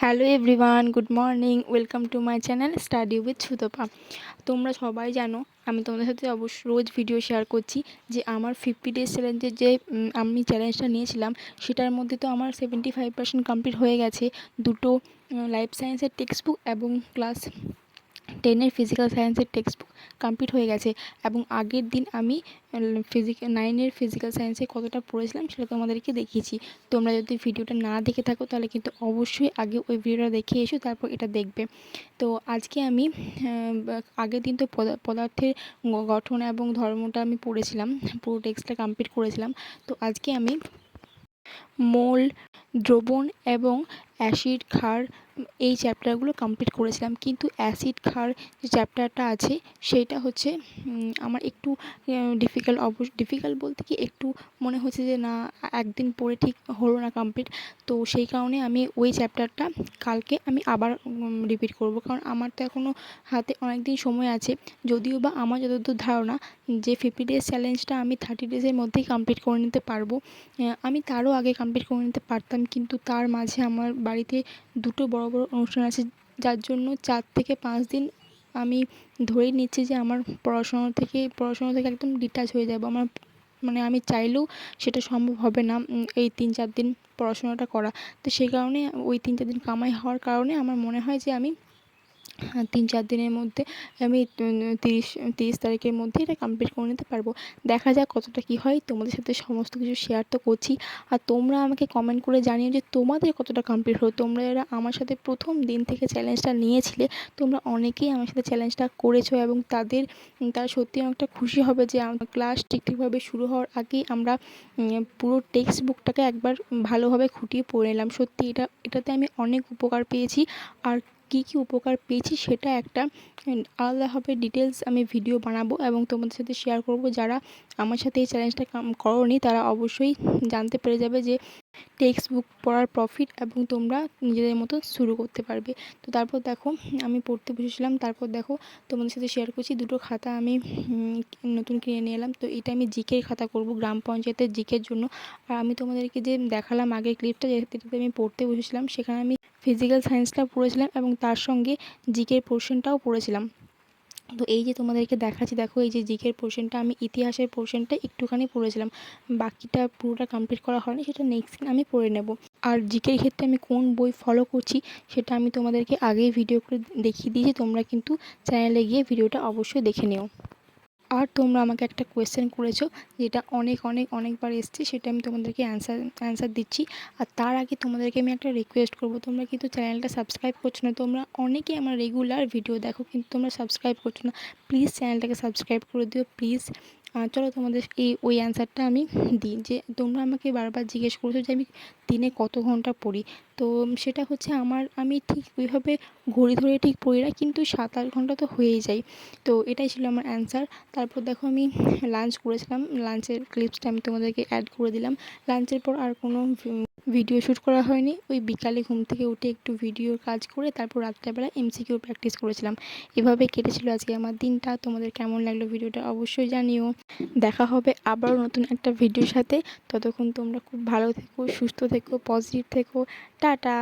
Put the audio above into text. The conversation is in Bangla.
Hello everyone, good morning. Welcome to my channel study with Sutapa. তোমরা সবাই জানো আমি তোমাদের সাথে অবশ্য রোজ ভিডিও শেয়ার করছি যে আমার 50 ডেজ চ্যালেঞ্জের যে আমি চ্যালেঞ্জটা নিয়েছিলাম সেটার মধ্যে তো আমার 75% কমপ্লিট হয়ে গেছে। দুটো লাইফ সায়েন্সের টেক্সট বুক এবং ক্লাস 10-এর ফিজিক্যাল সায়েন্সের টেক্সট বুক কমপ্লিট হয়ে গেছে। এবং আগের দিন আমি 9-এর ফিজিক্যাল সায়েন্সে কতটা পড়েছিলাম সেটা তোমাদেরকে দেখিয়েছি। তোমরা যদি ভিডিওটা না দেখে থাকো তাহলে কিন্তু অবশ্যই আগে ওই ভিডিওটা দেখে এসো, তারপর এটা দেখবে। তো আজকে আমি আগের দিন তো পদার্থের গঠন এবং ধর্মটা আমি পড়েছিলাম, পুরো টেক্সটটা কমপ্লিট করেছিলাম। তো আজকে আমি মোল, দ্রবণ এবং অ্যাসিড, ক্ষার এই চ্যাপ্টারগুলো কমপ্লিট করেছিলাম। কিন্তু অ্যাসিড ক্ষার যে চ্যাপ্টারটা আছে সেইটা হচ্ছে আমার একটু ডিফিকাল্ট বলতে কি একটু মনে হচ্ছে যে না, একদিন পড়ে ঠিক হলো না কমপ্লিট। তো সেই কারণে আমি ওই চ্যাপ্টারটা কালকে আমি আবার রিপিট করব, কারণ আমার তো এখনও হাতে অনেক দিন সময় আছে। যদিও বা আমার যতদূর ধারণা যে 50 ডেজ চ্যালেঞ্জটা আমি 30 ডেজের মধ্যেই কমপ্লিট করে নিতে পারবো। আমি তারও আগে কমপ্লিট করে নিতে পারতাম, কিন্তু তার মাঝে আমার বাড়িতে দুটো বড় বড় অনুষ্ঠান আছে, যার জন্য 4 থেকে 5 দিন আমি ধরেই নিচ্ছি যে আমার পড়াশোনা থেকে একদম ডিটাচ হয়ে যাব। আমার মানে আমি চাইলেও সেটা সম্ভব হবে না এই 3-4 দিন পড়াশোনাটা করা। তো সেই কারণে ওই 3-4 দিন কামাই হওয়ার কারণে আমার মনে হয় যে আমি 3-4 দিনের মধ্যে আমি 30 তারিখের মধ্যে এটা কমপ্লিট করে নিতে পারবো। দেখা যাক কতটা কী হয়। তোমাদের সাথে সমস্ত কিছু শেয়ার তো করছি, আর তোমরা আমাকে কমেন্ট করে জানিও যে তোমাদের কতটা কমপ্লিট হলো। তোমরা যারা আমার সাথে প্রথম দিন থেকে চ্যালেঞ্জটা নিয়েছিলে, তোমরা অনেকেই আমার সাথে চ্যালেঞ্জটা করেছো এবং তারা সত্যিই অনেকটা খুশি হবে যে আমার ক্লাস ঠিকঠাকভাবে শুরু হওয়ার আগেই আমরা পুরো টেক্সট বুকটাকে একবার ভালোভাবে খুঁটিয়ে পড়ে নিলাম। সত্যি এটাতে আমি অনেক উপকার পেয়েছি। আর কী কী উপকার পেয়েছি সেটা একটা আলাদাভাবে ডিটেলস আমি ভিডিও বানাবো এবং তোমাদের সাথে শেয়ার করব। যারা আমার সাথে এই চ্যালেঞ্জটা করোনি তারা অবশ্যই জানতে পেরে যাবে যে টেক্সট বুক পড়ার প্রফিট, এবং তোমরা নিজেদের মতো শুরু করতে পারবে। তো তারপর দেখো আমি পড়তে বসেছিলাম। তারপর দেখো তোমাদের সাথে শেয়ার করছি দুটো খাতা আমি নতুন কিনে নিয়ে এলাম। তো এটা আমি জিকের খাতা করব, গ্রাম পঞ্চায়েতের জিকের জন্য। আর আমি তোমাদেরকে যে দেখালাম আগের ক্লিপটা, যেটাতে আমি পড়তে বসেছিলাম, সেখানে আমি ফিজিক্যাল সায়েন্সটা পড়েছিলাম এবং তার সঙ্গে জিকের পোর্শনটাও পড়েছিলাম। তো এই যে তোমাদেরকে দেখাচ্ছি, দেখো এই যে জিকের পোর্শনটা আমি ইতিহাসের পোর্শনটা একটুখানি পড়েছিলাম, বাকিটা পুরোটা কমপ্লিট করা হয়নি, সেটা নেক্সট দিন আমি পড়ে নেব। আর জিকের ক্ষেত্রে আমি কোন বই ফলো করছি সেটা আমি তোমাদেরকে আগেই ভিডিও করে দেখিয়ে দিয়েছি। তোমরা কিন্তু চ্যানেলে গিয়ে ভিডিওটা অবশ্যই দেখে নিও। আর তোমরা আমাকে একটা কোয়েশ্চেন করেছো যেটা অনেকবার এসছে, সেটা আমি তোমাদেরকে অ্যান্সার দিচ্ছি। আর তার আগে তোমাদেরকে আমি একটা রিকোয়েস্ট করব, তোমরা কিন্তু চ্যানেলটা সাবস্ক্রাইব করছো না। তোমরা অনেকেই আমার রেগুলার ভিডিও দেখো কিন্তু তোমরা সাবস্ক্রাইব করছো না। প্লিজ চ্যানেলটাকে সাবস্ক্রাইব করে দিও প্লিজ। চলো তোমাদের ওই অ্যান্সারটা আমি দিই। যে তোমরা আমাকে বারবার জিজ্ঞেস করেছো যে আমি দিনে কত ঘন্টা পড়ি। তো সেটা হচ্ছে আমি ঠিক ওইভাবে ঘড়ি ধরে ঠিক পড়ি না, কিন্তু 7-8 ঘন্টা তো হয়েই যায়। তো এটাই ছিল আমার অ্যান্সার। তারপর দেখো আমি লাঞ্চ করেছিলাম, লাঞ্চের ক্লিপসটা আমি তোমাদেরকে অ্যাড করে দিলাম। লাঞ্চের পর আর কোনো ভিডিও শ্যুট করা হয়নি। ওই বিকালে ঘুম থেকে উঠে একটু ভিডিওর কাজ করে তারপর রাত্রেবেলা এমসিকিউ প্র্যাকটিস করেছিলাম। এভাবে কেটেছিল আজকে আমার দিনটা। তোমাদের কেমন লাগলো ভিডিওটা অবশ্যই জানিও। দেখা হবে আবারও নতুন একটা ভিডিওর সাথে। ততক্ষণ তোমরা খুব ভালো থেকো, সুস্থ থেকো, পজিটিভ থেকো। টাটা।